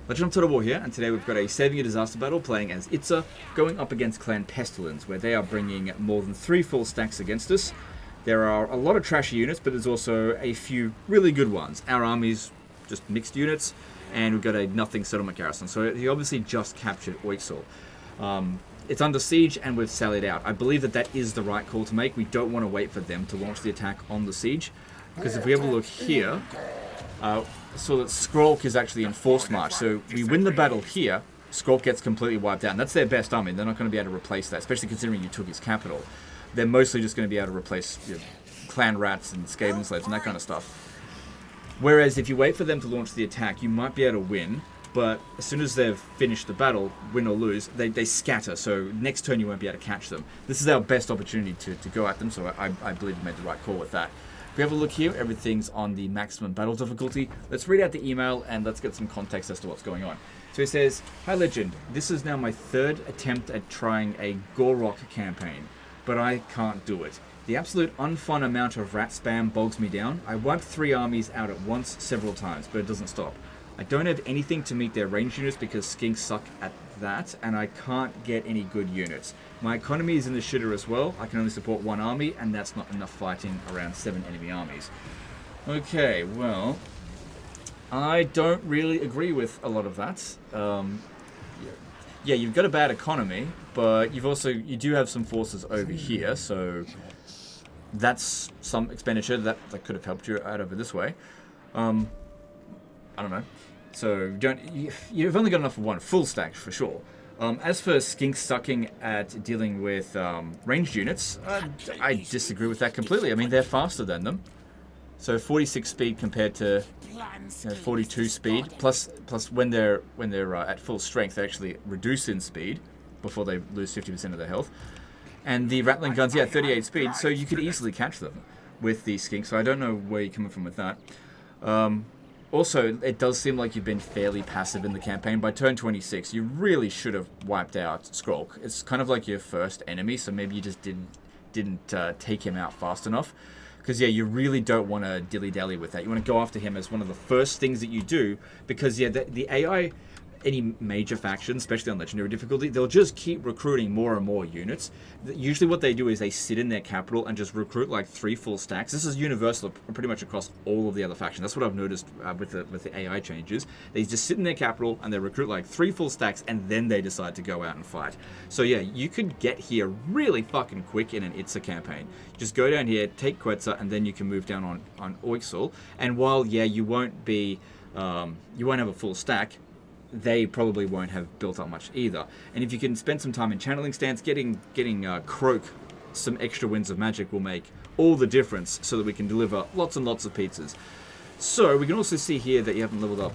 Legend of Total War here, and today we've got a Saving a Disaster battle playing as Itza, going up against Clan Pestilence, where they are bringing more than 3 full stacks against us. There are a lot of trashy units, but there's also a few really good ones. Our army's just mixed units, and we've got a nothing settlement garrison, so he obviously just captured Oixel. It's under siege, and we've sallied out. I believe that that is the right call to make. We don't want to wait for them to launch the attack on the siege, because if we have a look here, so that Skrolk is actually in forced march. So we win the battle here, Skrolk gets completely wiped out. And that's their best army. They're not going to be able to replace that, especially considering you took his capital. They're mostly just going to be able to replace clan rats and Skaven slaves and that kind of stuff. Whereas if you wait for them to launch the attack, you might be able to win. But as soon as they've finished the battle, win or lose, they scatter. So next turn you won't be able to catch them. This is our best opportunity to go at them. So I believe we made the right call with that. If we have a look here, everything's on the maximum battle difficulty. Let's read out the email and let's get some context as to what's going on. So he says, "Hi Legend, this is now my 3rd attempt at trying a Gorok campaign, but I can't do it. The absolute unfun amount of rat spam bogs me down. I wiped 3 armies out at once several times, but it doesn't stop. I don't have anything to meet their range units because skinks suck at that, and I can't get any good units. My economy is in the shitter as well. I can only support 1 army, and that's not enough fighting around 7 enemy armies." Okay, well, I don't really agree with a lot of that. Yeah, you've got a bad economy, but you do have some forces over here, so that's some expenditure that could have helped you out over this way. I don't know. So you've only got enough for 1 full stack for sure. As for skinks sucking at dealing with ranged units, I disagree with that completely. I mean, they're faster than them. So 46 speed compared to 42 speed. Plus when they're at full strength, they actually reduce in speed before they lose 50% of their health. And the Rattling guns, 38 speed. So you could easily catch them with the skinks. So I don't know where you're coming from with that. Also, it does seem like you've been fairly passive in the campaign. By turn 26, you really should have wiped out Skrolk. It's kind of like your first enemy, so maybe you just didn't take him out fast enough. Because, you really don't want to dilly-dally with that. You want to go after him as one of the first things that you do, because, the AI, any major faction, especially on Legendary difficulty, they'll just keep recruiting more and more units. Usually what they do is they sit in their capital and just recruit like 3 full stacks. This is universal pretty much across all of the other factions. That's what I've noticed with the AI changes. They just sit in their capital and they recruit like 3 full stacks and then they decide to go out and fight. So you could get here really fucking quick in an Itza campaign. Just go down here, take Quetzal, and then you can move down on Oixel. And while, you won't be, you won't have a full stack, they probably won't have built up much either. And if you can spend some time in channeling stance, getting Croak some extra winds of magic will make all the difference so that we can deliver lots and lots of pizzas. So we can also see here that you haven't leveled up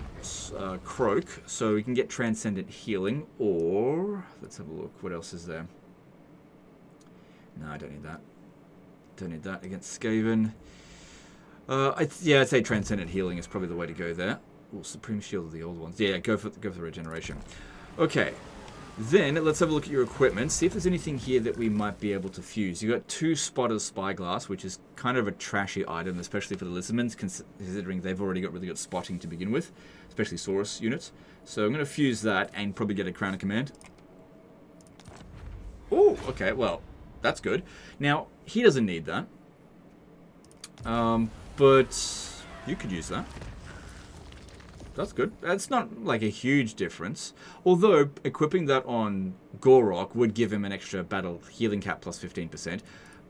Croak, so we can get Transcendent Healing, or let's have a look. What else is there? No, I don't need that. Don't need that against Skaven. I'd say Transcendent Healing is probably the way to go there. Ooh, Supreme Shield of the old ones. Yeah, go for the regeneration. Okay, then let's have a look at your equipment. See if there's anything here that we might be able to fuse. You got 2 Spotters Spyglass, which is kind of a trashy item, especially for the Lizardmen, considering they've already got really good spotting to begin with, especially Saurus units. So I'm going to fuse that and probably get a Crown of Command. Oh, okay, well, that's good. Now, he doesn't need that, but you could use that. That's good. That's not like a huge difference. Although, equipping that on Gorok would give him an extra battle healing cap plus 15%.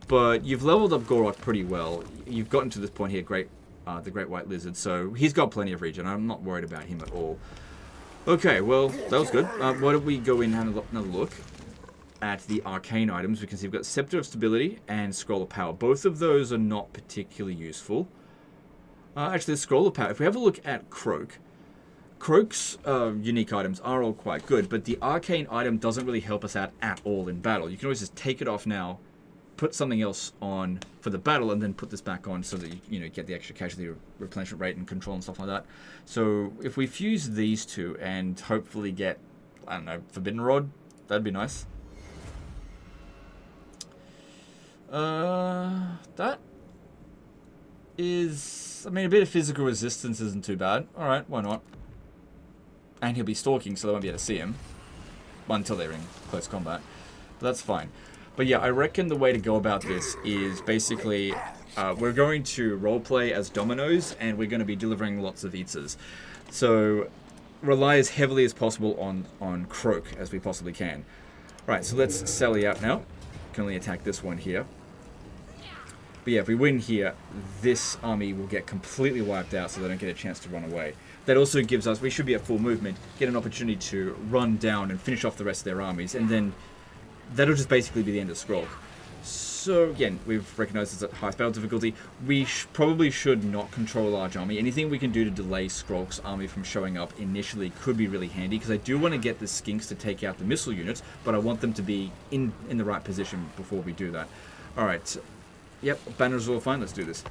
But you've leveled up Gorok pretty well. You've gotten to this point here, the Great White Lizard, so he's got plenty of regen. I'm not worried about him at all. Okay, well, that was good. Why don't we go in and have another look at the arcane items? We can see we've got Scepter of Stability and Scroll of Power. Both of those are not particularly useful. Actually, the Scroll of Power, if we have a look at Croak's unique items are all quite good, but the arcane item doesn't really help us out at all in battle. You can always just take it off now, put something else on for the battle, and then put this back on so that you get the extra casualty replenishment rate and control and stuff like that. So if we fuse these 2 and hopefully get, I don't know, Forbidden Rod, that'd be nice. That is, I mean, a bit of physical resistance isn't too bad. Alright, why not? And he'll be stalking, so they won't be able to see him. Until they're in close combat. But that's fine. But yeah, I reckon the way to go about this is basically... we're going to roleplay as dominoes, and we're going to be delivering lots of Itzas. So, rely as heavily as possible on Croak as we possibly can. Right, so let's sally out now. Can only attack this one here. But yeah, if we win here, this army will get completely wiped out, so they don't get a chance to run away. That also gives us, we should be at full movement, get an opportunity to run down and finish off the rest of their armies, and then that'll just basically be the end of Skrolk. So again, we've recognized it's at highest battle difficulty. We probably should not control a large army. Anything we can do to delay Skrolk's army from showing up initially could be really handy, because I do want to get the skinks to take out the missile units, but I want them to be in the right position before we do that. Alright, yep, banners are all fine, let's do this.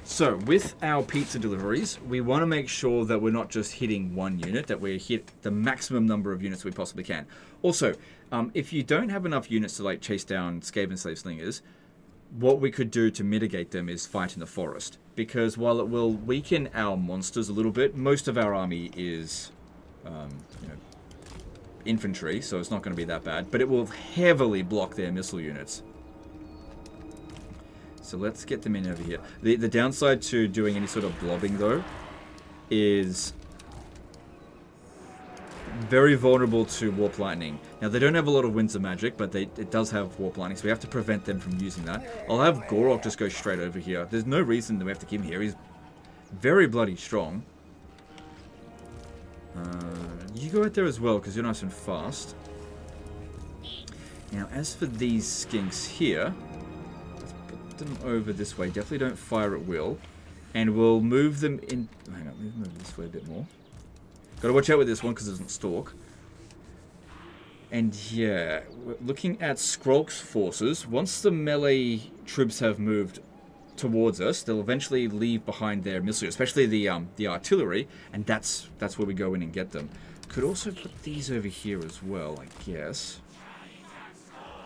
So, with our pizza deliveries, we want to make sure that we're not just hitting one unit, that we hit the maximum number of units we possibly can. Also, if you don't have enough units to like chase down Skaven slave slingers, what we could do to mitigate them is fight in the forest. Because while it will weaken our monsters a little bit, most of our army is infantry, so it's not going to be that bad. But it will heavily block their missile units. So let's get them in over here. The downside to doing any sort of blobbing, though, is very vulnerable to Warp Lightning. Now, they don't have a lot of Winds of Magic, but it does have Warp Lightning, so we have to prevent them from using that. I'll have Gorok just go straight over here. There's no reason that we have to keep him here. He's very bloody strong. You go out there as well, because you're nice and fast. Now, as for these skinks here... them over this way. Definitely don't fire at will. And we'll move them in... hang on, move them over this way a bit more. Gotta watch out with this one because it doesn't stalk. And yeah, we're looking at Skrolk's forces. Once the melee troops have moved towards us, they'll eventually leave behind their missiles, especially the artillery, and that's where we go in and get them. Could also put these over here as well, I guess.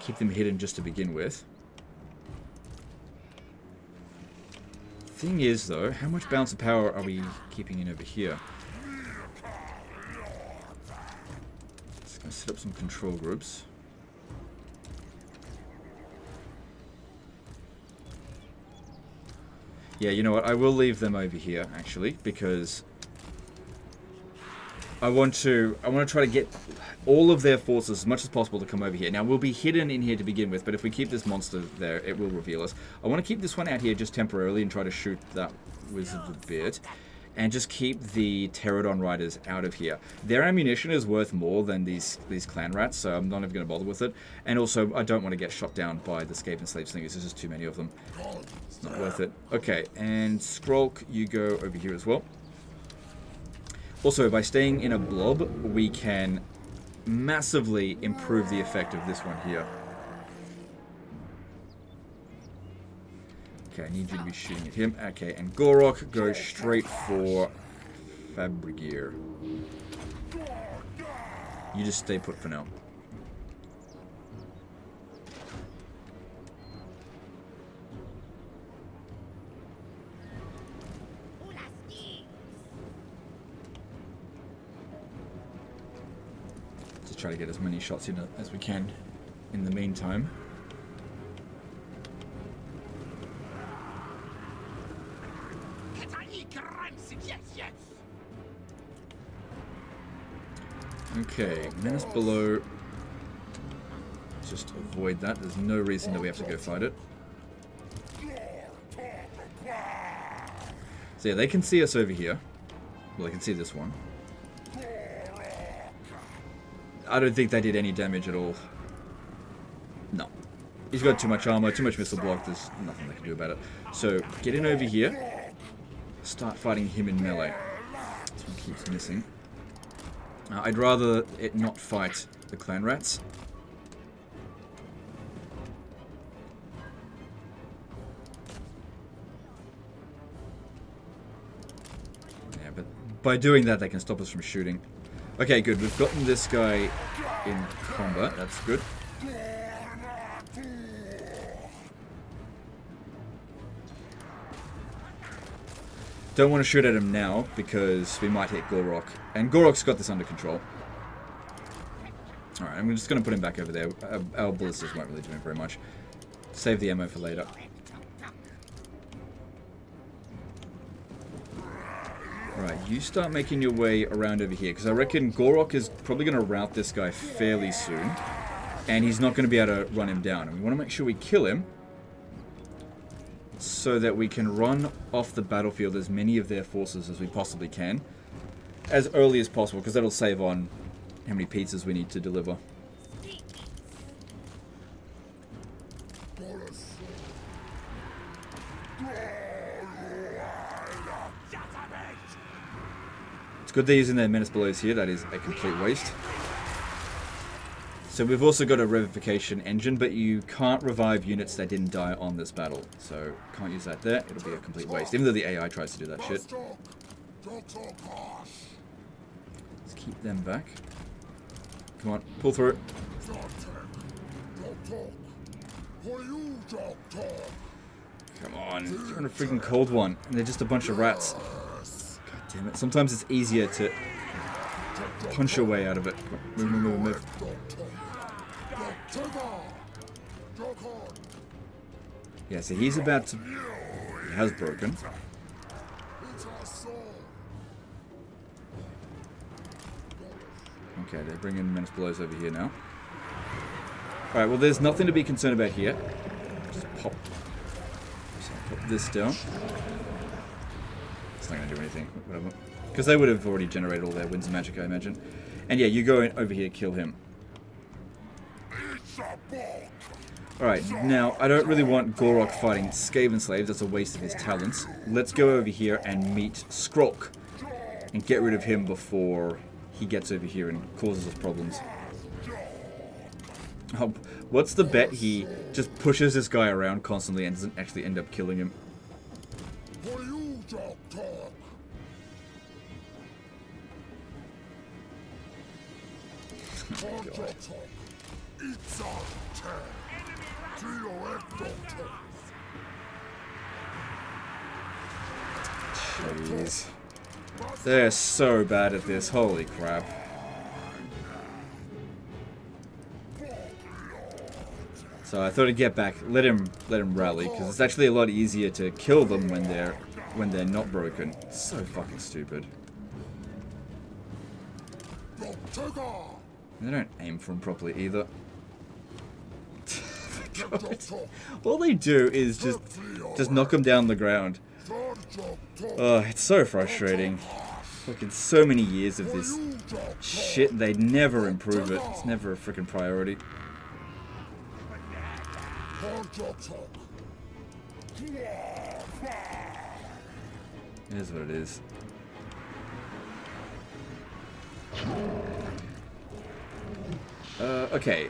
Keep them hidden just to begin with. Thing is, though, how much balance of power are we keeping in over here? Just going to set up some control groups. Yeah, you know what? I will leave them over here, actually, because I want to try to get all of their forces as much as possible to come over here. Now, we'll be hidden in here to begin with, but if we keep this monster there, it will reveal us. I want to keep this one out here just temporarily and try to shoot that wizard a bit. And just keep the Pterodon Riders out of here. Their ammunition is worth more than these clan rats, so I'm not even going to bother with it. And also, I don't want to get shot down by the Skaven slave slingers. There's just too many of them. It's not worth it. Okay, and Skrolk, you go over here as well. Also, by staying in a blob, we can massively improve the effect of this one here. Okay, I need you to be shooting at him. Okay, and Gorok goes straight for Fabrigear. You just stay put for now. Just try to get as many shots in as we can in the meantime. Okay, menace below. Just avoid that. There's no reason that we have to go fight it. So yeah, they can see us over here. Well, they can see this one. I don't think they did any damage at all. No. He's got too much armor, too much missile block. There's nothing they can do about it. So, get in over here. Start fighting him in melee. This one keeps missing. I'd rather it not fight the clan rats. Yeah, but by doing that, they can stop us from shooting. Okay, good. We've gotten this guy in combat. That's good. Don't want to shoot at him now because we might hit Gorok. And Gorok's got this under control. Alright, I'm just going to put him back over there. Our ballistas won't really do him very much. Save the ammo for later. Right, you start making your way around over here, because I reckon Gorok is probably going to rout this guy fairly soon, and he's not going to be able to run him down. And we want to make sure we kill him, so that we can run off the battlefield as many of their forces as we possibly can, as early as possible, because that'll save on how many pizzas we need to deliver. It's good they're using their menace blows here. That is a complete waste. So we've also got a revivification engine, but you can't revive units that didn't die on this battle. So can't use that there. It'll be a complete waste, even though the AI tries to do that shit. Let's keep them back. Come on, pull through. Come on, you're on a freaking cold one. And they're just a bunch of rats. God damn it. Sometimes it's easier to punch your way out of it. Move, move, move, move. Yeah, so he's about to... He has broken. Okay, they're bringing menace blows over here now. Alright, well there's nothing to be concerned about here. Just pop this down. It's not going to do anything, whatever. Because they would have already generated all their winds of magic, I imagine. And yeah, you go in over here, kill him. Alright, now, I don't really want Gorok fighting Skaven slaves. That's a waste of his talents. Let's go over here and meet Skrolk. And get rid of him before he gets over here and causes us problems. Oh, what's the bet he just pushes this guy around constantly and doesn't actually end up killing him? Oh, God. Jeez. They're so bad at this, holy crap. So I thought I'd get back, let him rally, because it's actually a lot easier to kill them when they're not broken. It's so fucking stupid. They don't aim for him properly either. All they do is just knock him down the ground. Oh, it's so frustrating. Fucking so many years of this shit, they never improve it. It's never a freaking priority. Here's what it is. Okay.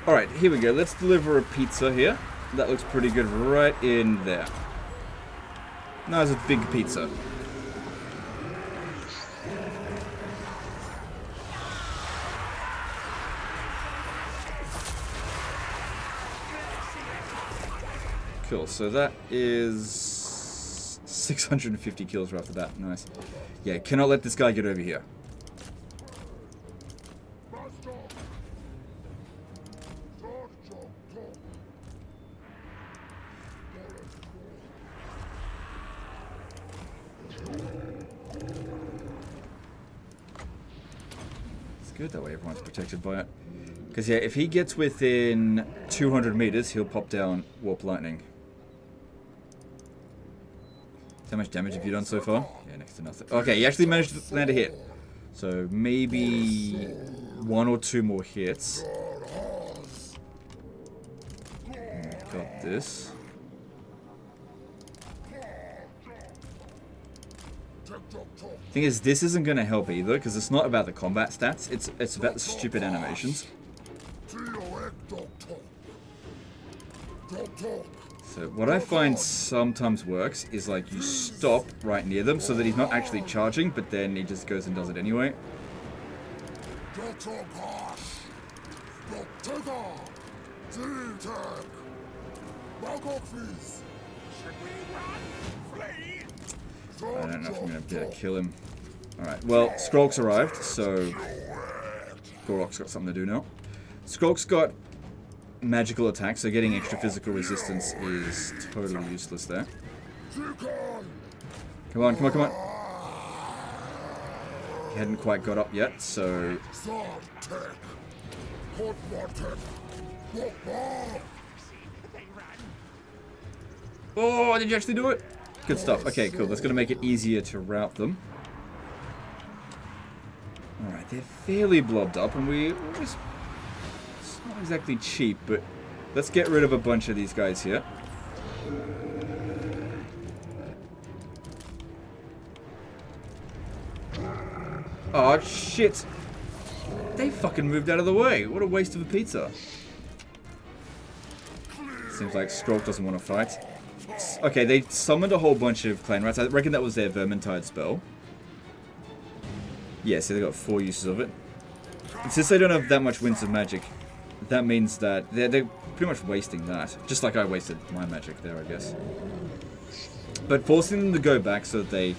Alright, here we go. Let's deliver a pizza here. That looks pretty good right in there. Nice, a big pizza. Cool, so that is 650 kills right off the bat. Nice. Yeah, cannot let this guy get over here. It's good, that way everyone's protected by it. Because yeah, if he gets within 200 meters, he'll pop down Warp Lightning. How much damage have you done so far? Yeah, next to nothing. Okay, you actually managed to land a hit. So maybe 1 or 2 more hits. Got this. Thing is, this isn't going to help either, because it's not about the combat stats. It's about the stupid animations. So what I find sometimes works is like you stop right near them so that he's not actually charging, but then he just goes and does it anyway. I don't know if I'm going to be able to kill him. Alright, well, Skrulk's arrived, so Gorok's got something to do now. Skrulk's got magical attacks, so getting extra physical resistance is totally useless there. Come on, come on, come on. He hadn't quite got up yet, so... Oh, did you actually do it? Good stuff. Okay, cool. That's going to make it easier to route them. Alright, they're fairly blobbed up, and it's not exactly cheap, but let's get rid of a bunch of these guys here. Oh, shit! They fucking moved out of the way. What a waste of a pizza. Seems like Skrulk doesn't want to fight. Okay, they summoned a whole bunch of clan rats. I reckon that was their Vermintide spell. Yeah, so they got 4 uses of it. And since they don't have that much Winds of Magic, that means that they're pretty much wasting that. Just like I wasted my magic there, I guess. But forcing them to go back so that they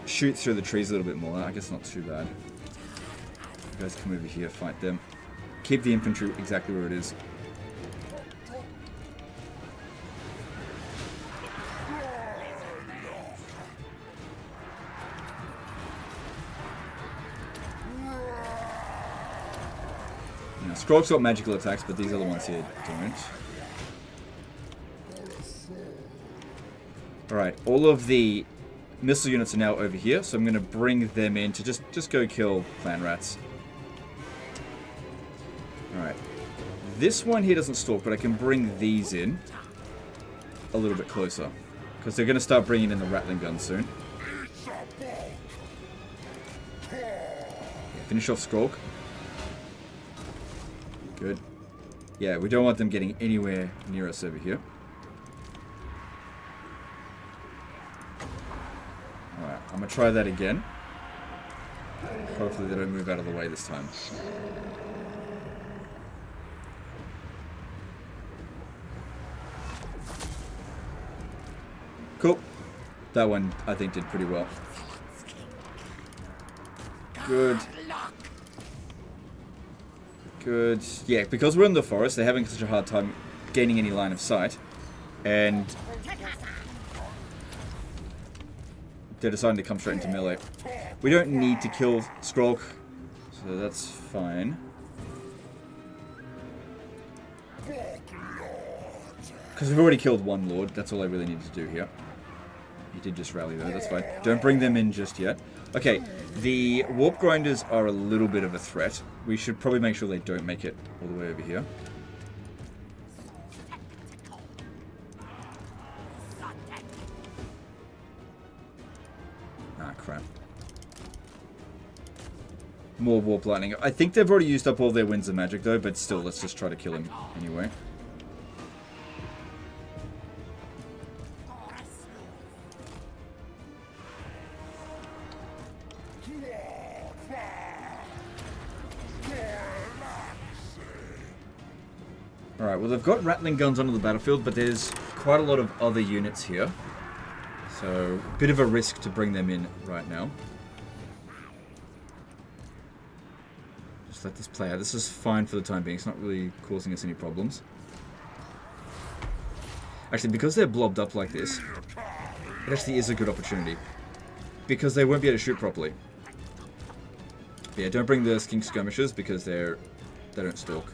shoot through the trees a little bit more, I guess not too bad. You guys come over here, fight them. Keep the infantry exactly where it is. Skrulk's got magical attacks, but these other ones here don't. Alright, all of the missile units are now over here, so I'm going to bring them in to just go kill clan rats. Alright. This one here doesn't stalk, but I can bring these in a little bit closer. Because they're going to start bringing in the rattling guns soon. Finish off Skrulk. Good. Yeah, we don't want them getting anywhere near us over here. Alright, I'm going to try that again. Hopefully they don't move out of the way this time. Cool. That one, I think, did pretty well. Good. Good. Yeah, because we're in the forest, they're having such a hard time gaining any line of sight. And they're deciding to come straight into melee. We don't need to kill Skrulk, so that's fine. Because we've already killed one Lord, that's all I really need to do here. He did just rally though, that's fine. Don't bring them in just yet. Okay, the Warp Grinders are a little bit of a threat. We should probably make sure they don't make it all the way over here. Ah, crap. More Warp Lightning. I think they've already used up all their Winds of Magic though, but still, let's just try to kill him anyway. Alright, well they've got rattling guns onto the battlefield, but there's quite a lot of other units here. So, a bit of a risk to bring them in right now. Just let this play out. This is fine for the time being. It's not really causing us any problems. Actually, because they're blobbed up like this, it actually is a good opportunity. Because they won't be able to shoot properly. But yeah, don't bring the skink skirmishers because they don't stalk.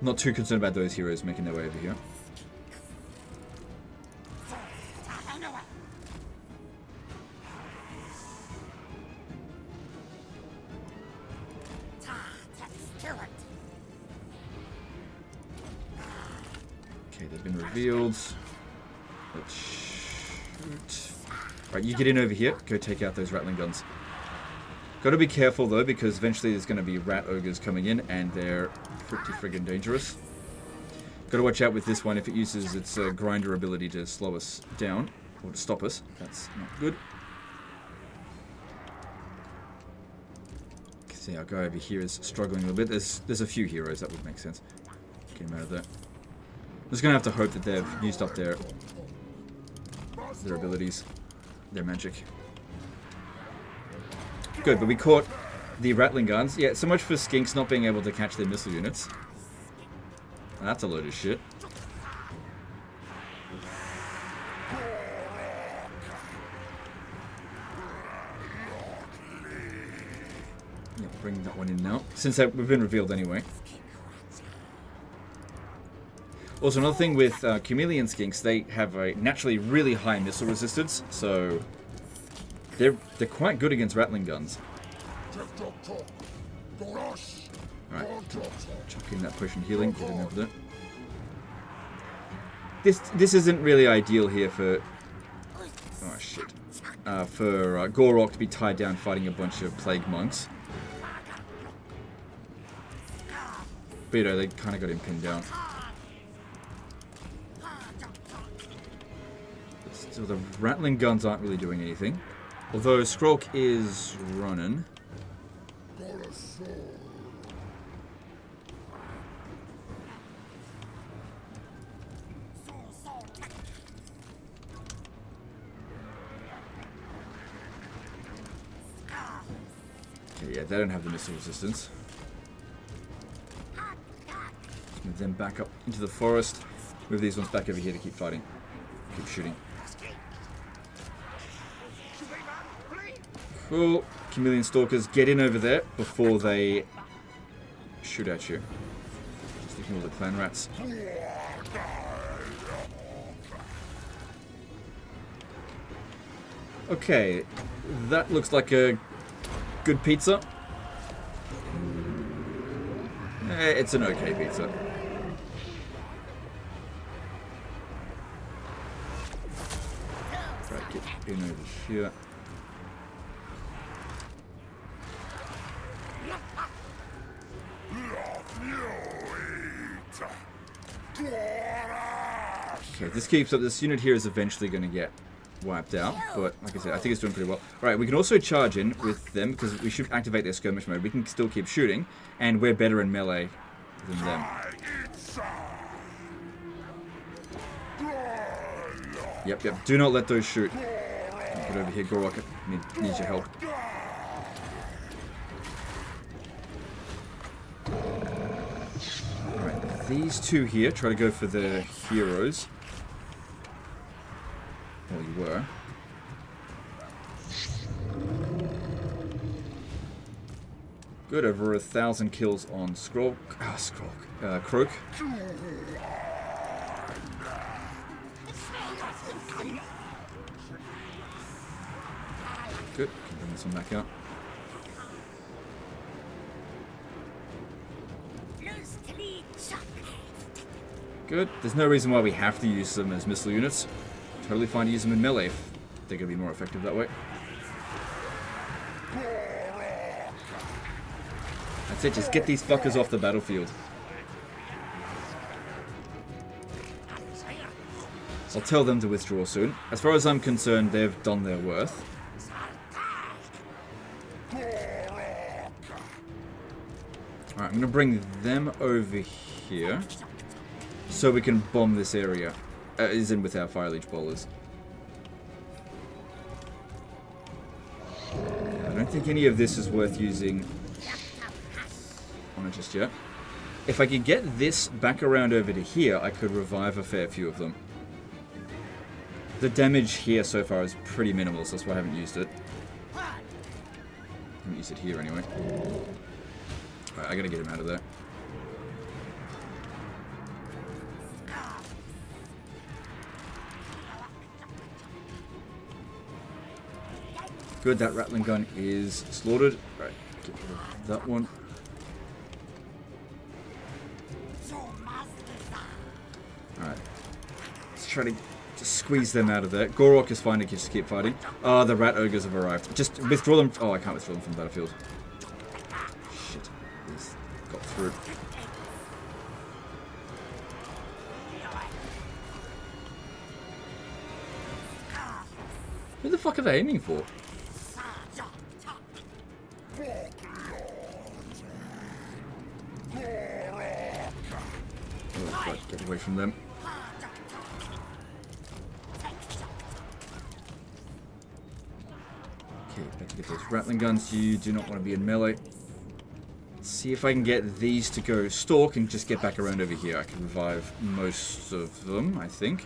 Not too concerned about those heroes making their way over here. Okay, they've been revealed. Let's shoot. Alright, you get in over here. Go take out those rattling guns. Gotta be careful though, because eventually there's gonna be rat ogres coming in, and they're pretty friggin' dangerous. Gotta watch out with this one. If it uses its grinder ability to slow us down, or to stop us, that's not good. See, our guy over here is struggling a little bit. There's a few heroes, that would make sense. Get him out of there. I'm just gonna have to hope that they've used up their abilities, their magic. Good, but we caught the Rattling guns. Yeah, so much for skinks not being able to catch their missile units. That's a load of shit. Yeah, bring that one in now, since we've been revealed anyway. Also, another thing with chameleon skinks, they have a naturally really high missile resistance, so they're quite good against Rattling guns. Alright, chuck in that potion healing, get him over there. This isn't really ideal here for... Oh shit. For Gorok to be tied down fighting a bunch of plague monks. But you know, they kind of got him pinned down. So the Rattling guns aren't really doing anything. Although Skrolk is running. Okay, yeah, they don't have the missile resistance. Let's move them back up into the forest. Move these ones back over here to keep fighting. Keep shooting. Cool. Chameleon Stalkers, get in over there before they shoot at you. Just ignore the clan rats. Okay, that looks like a good pizza. It's an okay pizza. Right, get in over here. Okay, this keeps up. This unit here is eventually going to get wiped out, but like I said, I think it's doing pretty well. Alright, we can also charge in with them, because we should activate their skirmish mode. We can still keep shooting, and we're better in melee than them. Yep, yep. Do not let those shoot. Get over here, Gorok. Needs your help. Alright, these two here try to go for the heroes. Well, you were. Good, over 1,000 kills on Croak. Good, can bring this one back out. Good, there's no reason why we have to use them as missile units. Totally fine to use them in melee if they're going to be more effective that way. That's it, just get these fuckers off the battlefield. I'll tell them to withdraw soon. As far as I'm concerned, they've done their worth. Alright, I'm going to bring them over here so we can bomb this area. Is in with our Fire Leech bowlers. I don't think any of this is worth using on it just yet. If I could get this back around over to here, I could revive a fair few of them. The damage here so far is pretty minimal, so that's why I haven't used it. I haven't used it here anyway. Alright, I gotta get him out of there. Good, that Rattling gun is slaughtered. Right, get rid of that one. Alright. Let's try to just squeeze them out of there. Gorok is fine to just keep fighting. Oh, the rat ogres have arrived. Just withdraw them. Oh, I can't withdraw them from the battlefield. Shit. He's got through. Who the fuck are they aiming for? from them. Okay, better get those Rattling guns. You do not want to be in melee. Let's see if I can get these to go stalk and just get back around over here. I can revive most of them, I think.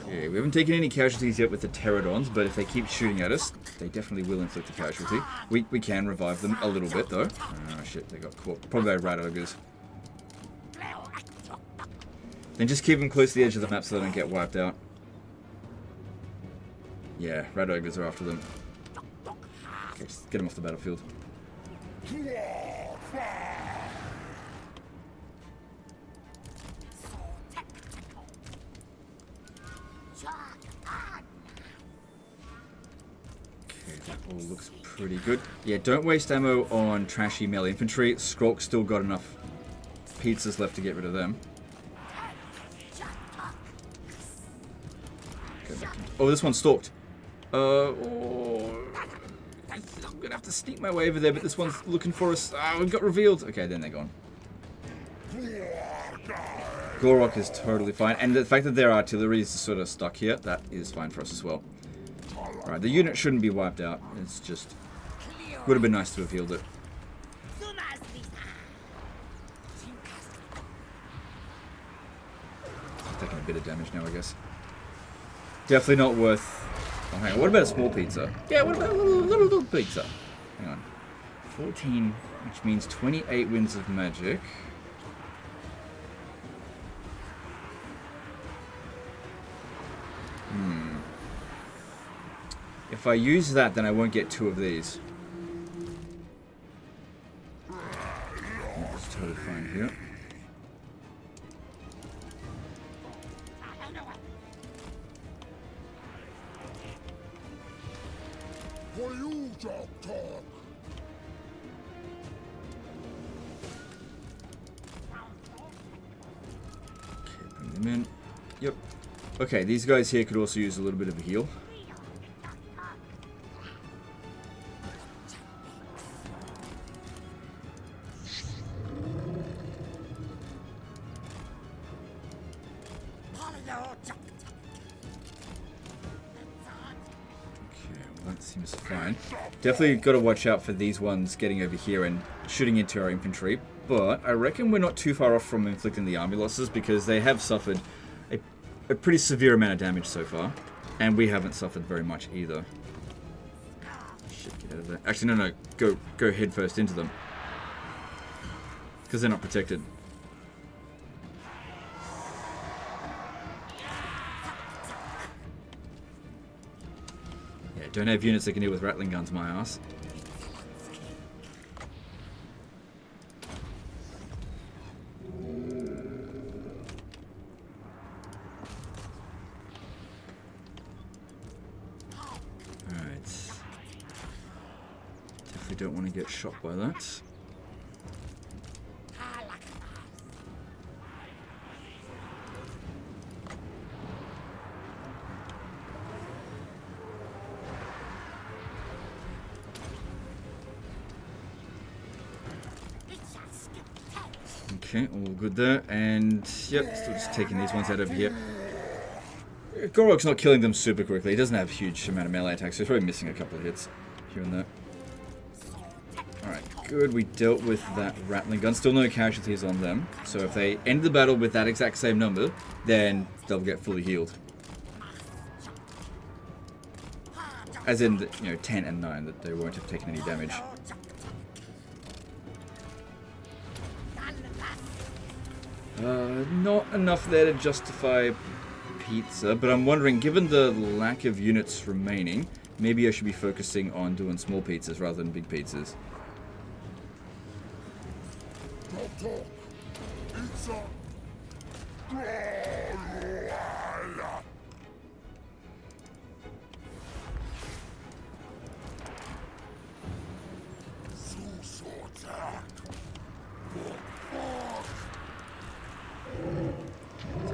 Okay, we haven't taken any casualties yet with the pterodons, but if they keep shooting at us, they definitely will inflict a casualty. We can revive them a little bit, though. Oh, shit, they got caught. Probably by rat ogres. Then just keep them close to the edge of the map so they don't get wiped out. Yeah, rat ogres are after them. Okay, just get them off the battlefield. All looks pretty good. Yeah, don't waste ammo on trashy melee infantry. Skrulk's still got enough pizzas left to get rid of them. Oh, this one's stalked. Oh, I'm gonna have to sneak my way over there, but this one's looking for us. Ah, we got revealed. Okay, then they're gone. Gorok is totally fine, and the fact that their artillery is sort of stuck here, that is fine for us as well. Alright, the unit shouldn't be wiped out. It's just... would have been nice to have healed it. Taking a bit of damage now, I guess. Definitely not worth... oh, hang on. What about a small pizza? Yeah, what about a little pizza? Hang on. 14, which means 28 winds of magic. If I use that, then I won't get 2 of these. That's totally fine here. Okay, bring them in. Yep. Okay, these guys here could also use a little bit of a heal. Seems fine. Definitely got to watch out for these ones getting over here and shooting into our infantry, but I reckon we're not too far off from inflicting the army losses because they have suffered a pretty severe amount of damage so far, and we haven't suffered very much either. Shit, get out of there. Actually, no, go head first into them because they're not protected. Don't have units that can deal with Rattling guns, my ass. Alright. Definitely don't want to get shot by that. Okay, all good there, and yep, still just taking these ones out over here. Gorok's not killing them super quickly. He doesn't have a huge amount of melee attacks, so he's probably missing a couple of hits here and there. Alright, good. We dealt with that Rattling gun. Still no casualties on them. So if they end the battle with that exact same number, then they'll get fully healed. As in, 10 and 9, that they won't have taken any damage. Not enough there to justify pizza, but I'm wondering, given the lack of units remaining, maybe I should be focusing on doing small pizzas rather than big pizzas.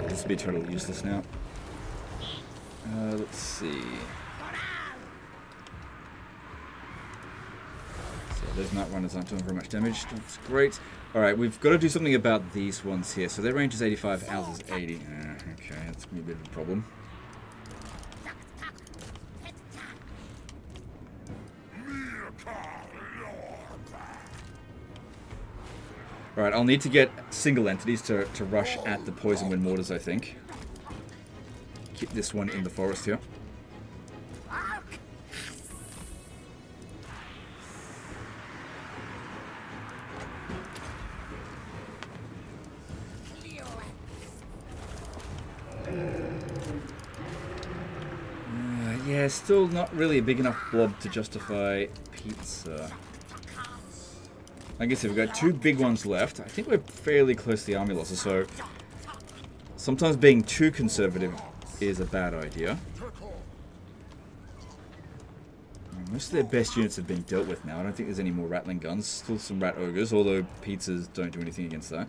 This would be totally useless now. Let's see. those night runners aren't doing very much damage. That's great. Alright, we've got to do something about these ones here. So their range is 85, ours is 80. Okay, that's going to be a bit of a problem. Alright, I'll need to get single entities to rush at the poison wind mortars, I think. Keep this one in the forest here. Yeah, still not really a big enough blob to justify pizza. I guess if we've got two big ones left, I think we're fairly close to the army losses, so sometimes being too conservative is a bad idea. Most of their best units have been dealt with now. I don't think there's any more rattling guns. Still some rat ogres, although pizzas don't do anything against that.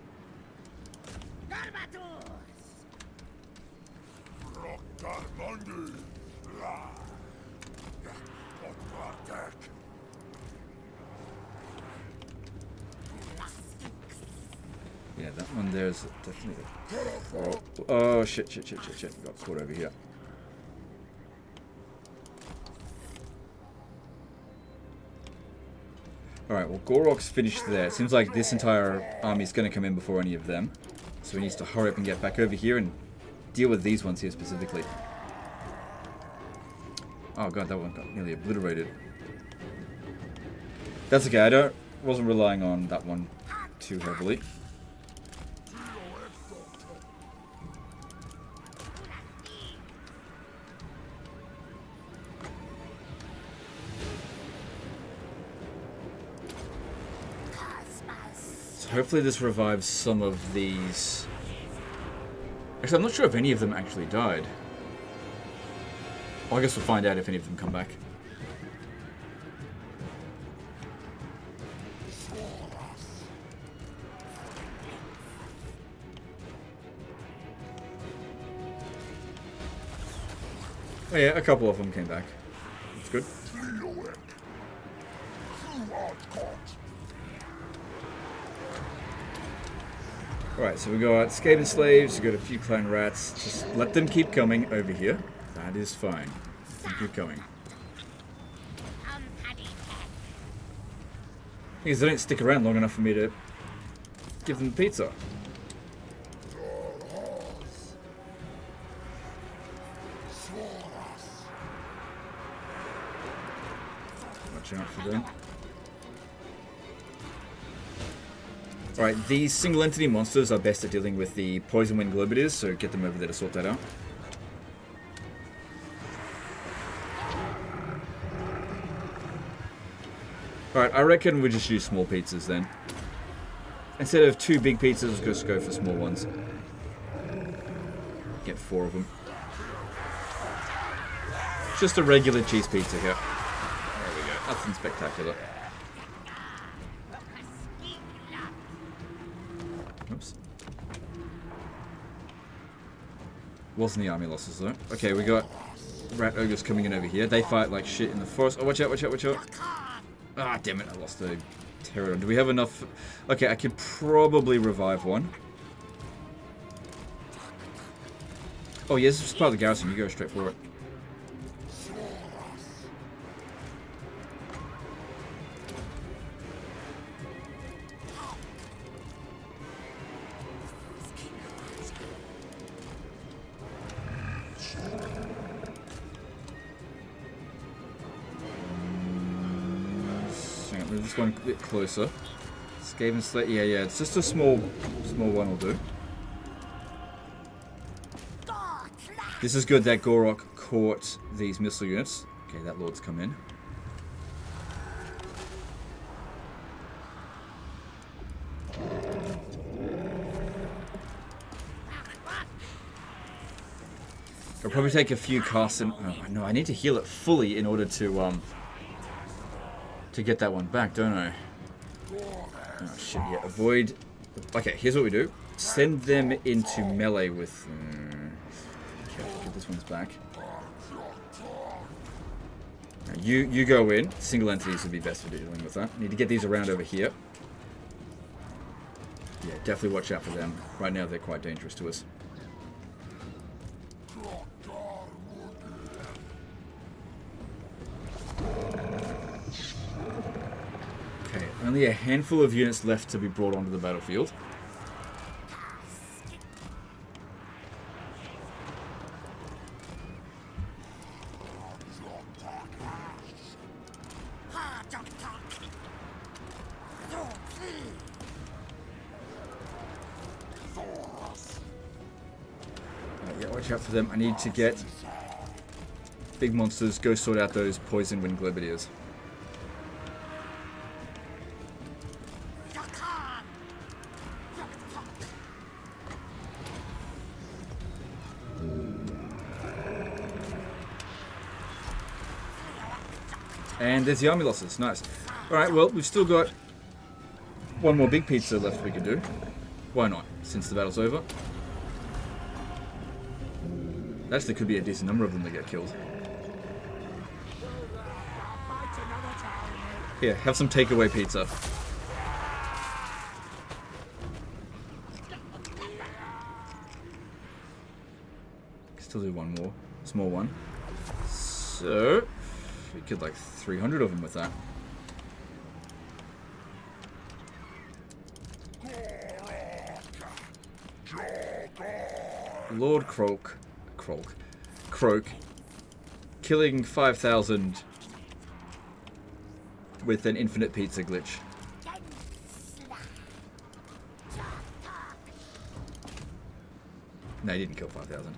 Yeah, that one there's definitely... Oh, shit. Got caught over here. Alright, well, Gorok's finished there. It seems like this entire army is going to come in before any of them. So he needs to hurry up and get back over here and deal with these ones here specifically. Oh god, that one got nearly obliterated. That's okay, I wasn't relying on that one too heavily. Hopefully this revives some of these. Actually, I'm not sure if any of them actually died. Well, I guess we'll find out if any of them come back. Oh yeah, a couple of them came back. That's good. Alright, so we got Skaven slaves, we got a few clan rats. Just let them keep coming over here. That is fine. Let them keep coming. Because they don't stick around long enough for me to give them pizza. Watch out for them. Alright, these single entity monsters are best at dealing with the poison wind globities, so get them over there to sort that out. Alright, I reckon we just use small pizzas then. Instead of two big pizzas, let's just go for small ones. Get 4 of them. Just a regular cheese pizza here. There we go, nothing spectacular. Oops. Wasn't the army losses though. Okay, we got rat ogres coming in over here. They fight like shit in the forest. Oh, watch out, watch out, watch out. Ah, damn it, I lost a terror. Do we have enough? Okay, I could probably revive one. Oh, yeah, this is part of the garrison. You go straight for it. Move this one a bit closer. Skaven slate, yeah, it's just a small one will do. This is good that Gorok caught these missile units. Okay, that lord's come in. I'll probably take a few casts and... Oh, no, I need to heal it fully in order to get that one back, don't I? Oh shit, yeah, avoid... Okay, here's what we do. Send them into melee with... Okay, get this one's back. Now you go in. Single entities would be best for dealing with that. Need to get these around over here. Yeah, definitely watch out for them. Right now they're quite dangerous to us. Okay, only a handful of units left to be brought onto the battlefield. Yeah, watch out for them. I need to get big monsters. Go sort out those poison wind globadiers. And there's the army losses. Nice. Alright, well, we've still got one more big pizza left we could do. Why not, since the battle's over? Actually, could be a decent number of them that get killed. Here, have some takeaway pizza. Still do one more. Small one. So, we killed like 300 of them with that. Lord Croak, killing 5,000 with an infinite pizza glitch. No, he didn't kill 5,000.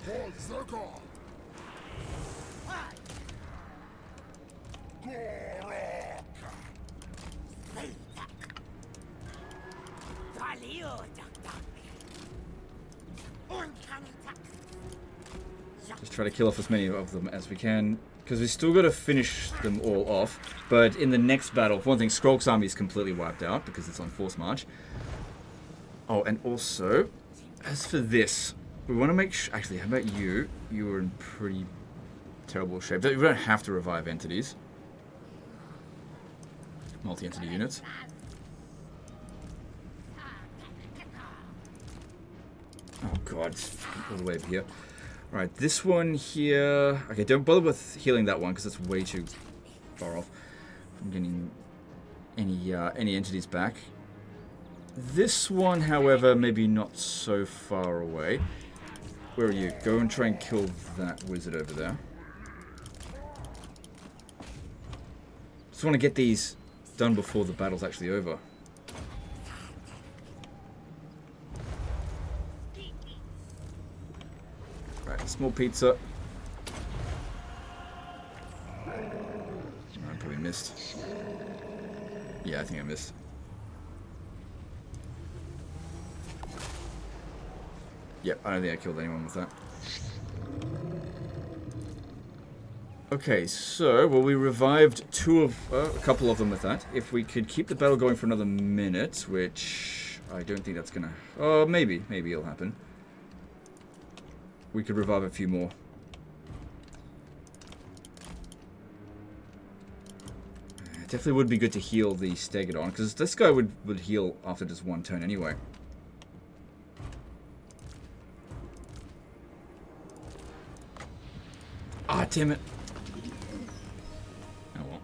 Just try to kill off as many of them as we can, because we still got to finish them all off. But in the next battle, for one thing, Skrulk's army is completely wiped out because it's on force march. Oh, and also, as for this, we want to make sure. Actually, how about you? You are in pretty terrible shape. We don't have to revive entities, multi-entity units. Oh god, it's all the way up here. Alright, this one here... Okay, don't bother with healing that one, because it's way too far off from getting any entities back. This one, however, maybe not so far away. Where are you? Go and try and kill that wizard over there. Just want to get these done before the battle's actually over. Small pizza. I probably missed. Yeah, I think I missed. Yep, I don't think I killed anyone with that. Okay, so, well, we revived a couple of them with that. If we could keep the battle going for another minute, which I don't think that's gonna... Oh, maybe it'll happen. We could revive a few more. Definitely would be good to heal the Stegodon, because this guy would heal after just one turn anyway. Ah, damn it. Oh well.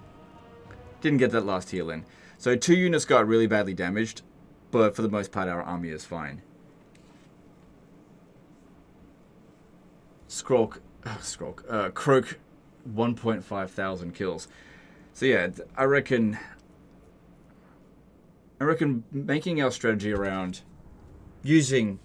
Didn't get that last heal in. So 2 units got really badly damaged, but for the most part our army is fine. Croak 1.5 thousand kills. So yeah, I reckon making our strategy around using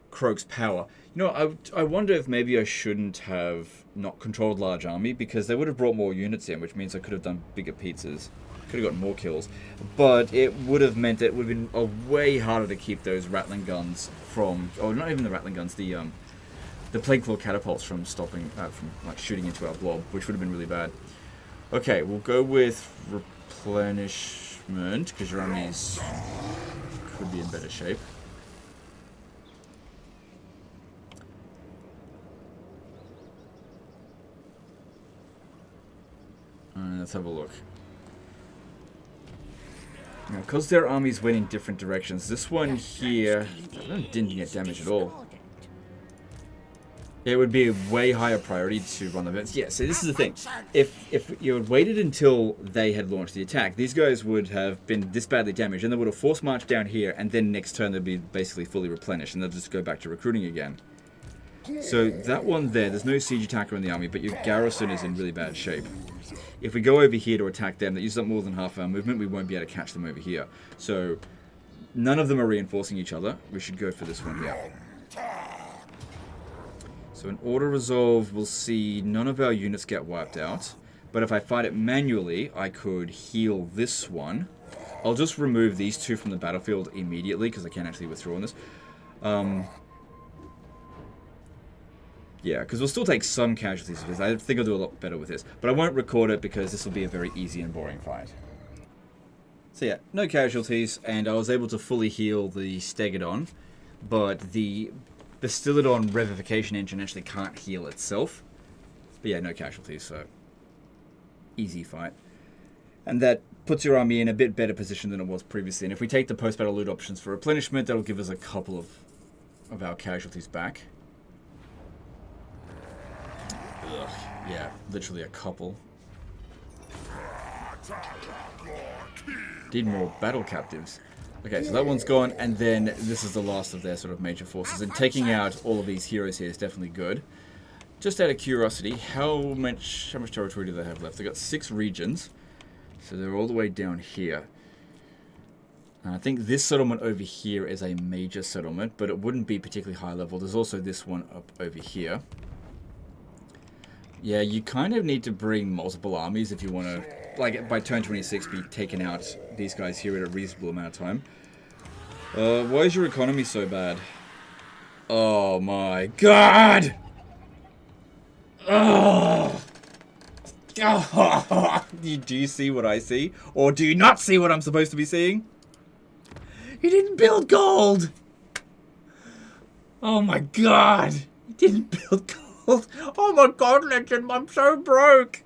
Croak's power. You know, I wonder if maybe I shouldn't have not controlled large army, because they would have brought more units in, which means I could have done bigger pizzas. Could have gotten more kills, but it would have meant it would have been way harder to keep those rattling guns from, or not even the rattling guns, the plague claw catapults from stopping, from like shooting into our blob, which would have been really bad. Okay, we'll go with replenishment, because your armies could be in better shape. Let's have a look. Now, because their armies went in different directions, this one here didn't get damaged at all. It would be a way higher priority to run the events. Yeah, so this is the thing. If you had waited until they had launched the attack, these guys would have been this badly damaged, and they would have force marched down here, and then next turn they'd be basically fully replenished, and they'll just go back to recruiting again. So that one there's no siege attacker in the army, but your garrison is in really bad shape. If we go over here to attack them, that uses up more than half our movement, we won't be able to catch them over here. So none of them are reinforcing each other. We should go for this one here. So an auto resolve will see none of our units get wiped out. But if I fight it manually, I could heal this one. I'll just remove these two from the battlefield immediately because I can't actually withdraw on this. Yeah, because we'll still take some casualties with this. I think I'll do a lot better with this. But I won't record it because this will be a very easy and boring fight. So yeah, no casualties, and I was able to fully heal the Stegodon. But the Bastillodon Revivification Engine actually can't heal itself. But yeah, no casualties, so easy fight. And that puts your army in a bit better position than it was previously. And if we take the post-battle loot options for replenishment, that'll give us a couple of our casualties back. Ugh, yeah, literally a couple. Need more battle captives. Okay, so that one's gone, and then this is the last of their sort of major forces. And taking out all of these heroes here is definitely good. Just out of curiosity, how much territory do they have left? They've got 6 regions, so they're all the way down here. And I think this settlement over here is a major settlement, but it wouldn't be particularly high level. There's also this one up over here. Yeah, you kind of need to bring multiple armies if you want to, like, by turn 26, be taking out these guys here at a reasonable amount of time. Why is your economy so bad? Oh my god! Oh! Do you see what I see? Or do you not see what I'm supposed to be seeing? He didn't build gold! Oh my god! He didn't build gold! Oh my god, Legend, I'm so broke!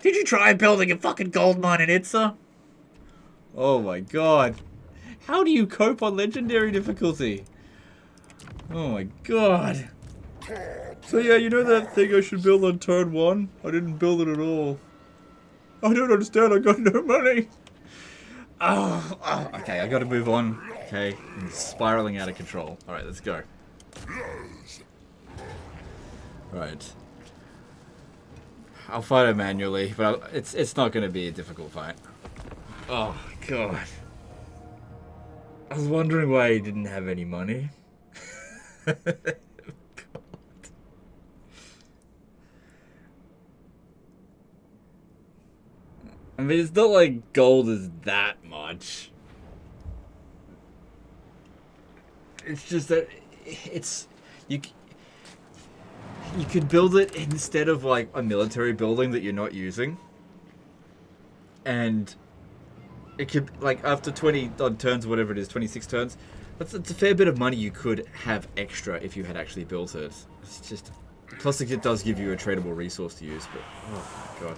Did you try building a fucking gold mine in Itza? Oh my god. How do you cope on legendary difficulty? Oh my god. So yeah, you know that thing I should build on turn 1? I didn't build it at all. I don't understand, I got no money. Oh, okay, I gotta move on. Okay, I'm spiraling out of control. Alright, let's go. Right. I'll fight it manually, but it's not going to be a difficult fight. Oh, God. I was wondering why he didn't have any money. God. I mean, it's not like gold is that much. It's just that it's... You could build it instead of, like, a military building that you're not using. And it could, like, after 20 odd turns, whatever it is, 26 turns, it's a fair bit of money you could have extra if you had actually built it. It's just... Plus, it does give you a tradable resource to use, but... Oh, my God.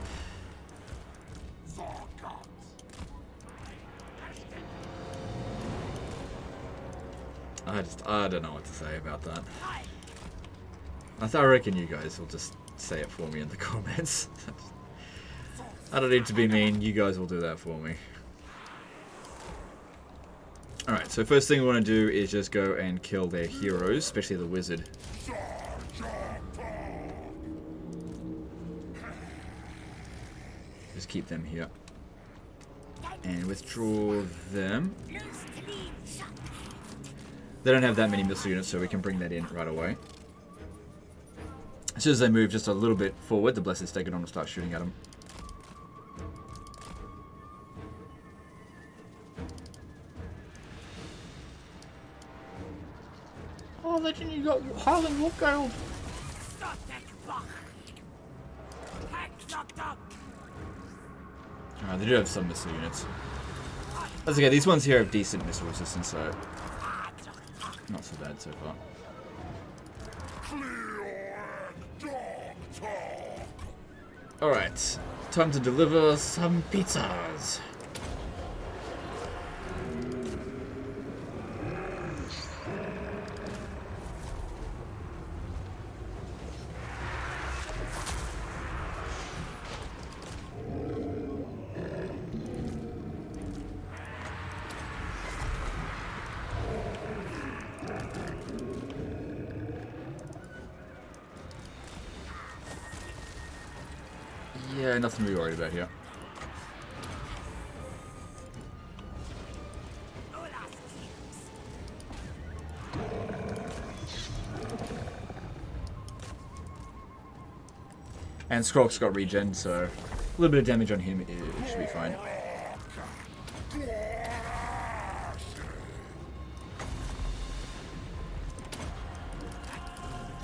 I don't know what to say about that. I reckon you guys will just say it for me in the comments. I don't need to be mean, you guys will do that for me. Alright, so first thing we want to do is just go and kill their heroes, especially the wizard. Just keep them here. And withdraw them. They don't have that many missile units, so we can bring that in right away. As soon as they move just a little bit forward, the Blessed Stegodon will start shooting at them. Oh, Legend, you got Harlan Wolfgale! Alright, they do have some missile units. That's okay, these ones here have decent missile resistance, so... Not so bad so far. Alright. time to deliver some pizzas. Yeah, nothing to be worried about here. And Skrulk's got regen, so a little bit of damage on him, it should be fine.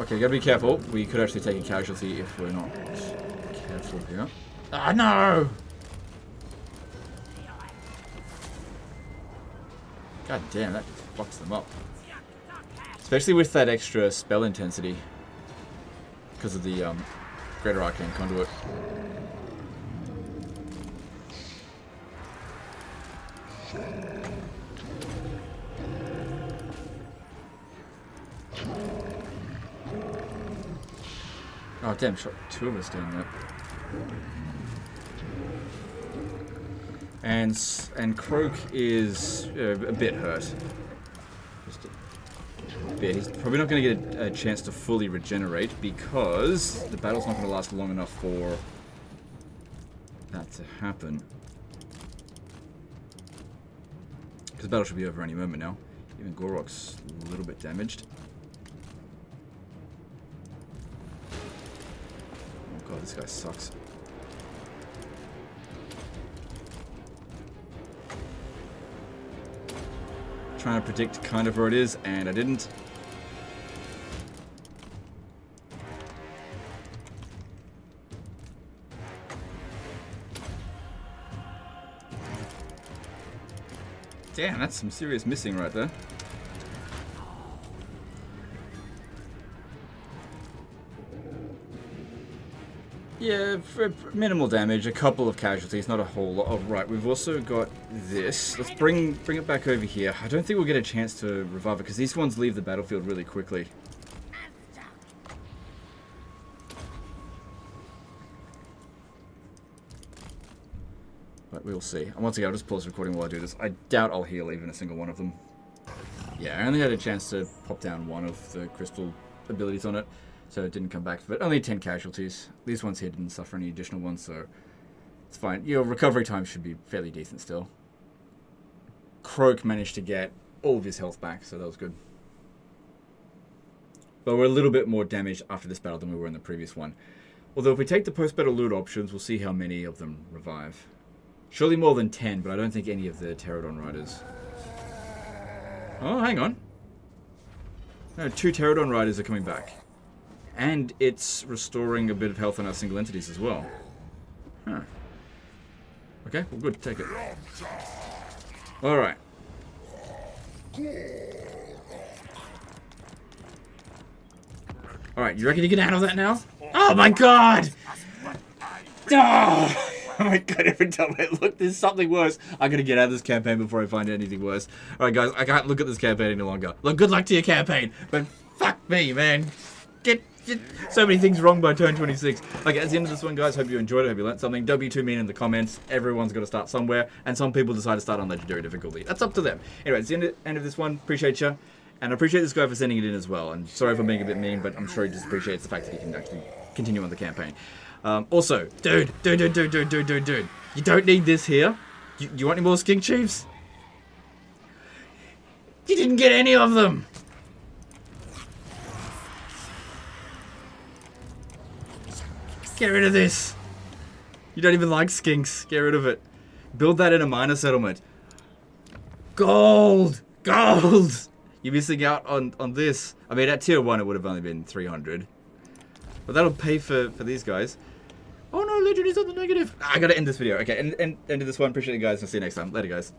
Okay, gotta be careful. We could actually take a casualty if we're not careful here. Ah, no! God damn, that just fucks them up. Especially with that extra spell intensity. Because of the Greater Arcane Conduit. Oh damn, shot two of us doing that. And Croak is a bit hurt. Just a bit. He's probably not going to get a chance to fully regenerate because the battle's not going to last long enough for that to happen. Because the battle should be over any moment now. Even Gorok's a little bit damaged. Oh god, this guy sucks. Trying to predict kind of where it is, and I didn't. Damn, that's some serious missing right there. Yeah, for minimal damage, a couple of casualties, not a whole lot. Oh, right, we've also got this. Let's bring it back over here. I don't think we'll get a chance to revive it, because these ones leave the battlefield really quickly. But we'll see. And once again, I'll just pause the recording while I do this. I doubt I'll heal even a single one of them. Yeah, I only had a chance to pop down one of the crystal abilities on it. So it didn't come back, but only 10 casualties. These ones here didn't suffer any additional ones, so it's fine. Your recovery time should be fairly decent still. Croak managed to get all of his health back, so that was good. But we're a little bit more damaged after this battle than we were in the previous one. Although if we take the post-battle loot options, we'll see how many of them revive. Surely more than 10, but I don't think any of the Pterodon Riders. Oh, hang on. No, 2 Pterodon Riders are coming back. And it's restoring a bit of health on our single entities as well. Huh. Okay, well good, take it. Alright. Alright, you reckon you can handle that now? Oh my god! Oh! Oh my god, every time I look, there's something worse. I gotta get out of this campaign before I find anything worse. Alright guys, I can't look at this campaign any longer. Look, good luck to your campaign, but fuck me, man. Get so many things wrong by turn 26. Okay, that's the end of this one, guys. Hope you enjoyed it. Hope you learned something. Don't be too mean in the comments. Everyone's got to start somewhere, and some people decide to start on legendary difficulty. That's up to them. Anyway, it's the end of this one. Appreciate you, and I appreciate this guy for sending it in as well. And sorry for being a bit mean, but I'm sure he just appreciates the fact that he can actually continue on the campaign. Also, dude, you don't need this here. You want any more Skink Chiefs? You didn't get any of them. Get rid of this. You don't even like skinks. Get rid of it. Build that in a miner settlement. Gold! Gold! You're missing out on this. I mean, at tier 1 it would have only been 300. But that'll pay for these guys. Oh no, legendary's on the negative. I gotta end this video. Okay, end of this one. Appreciate you guys. I'll see you next time. Later, guys.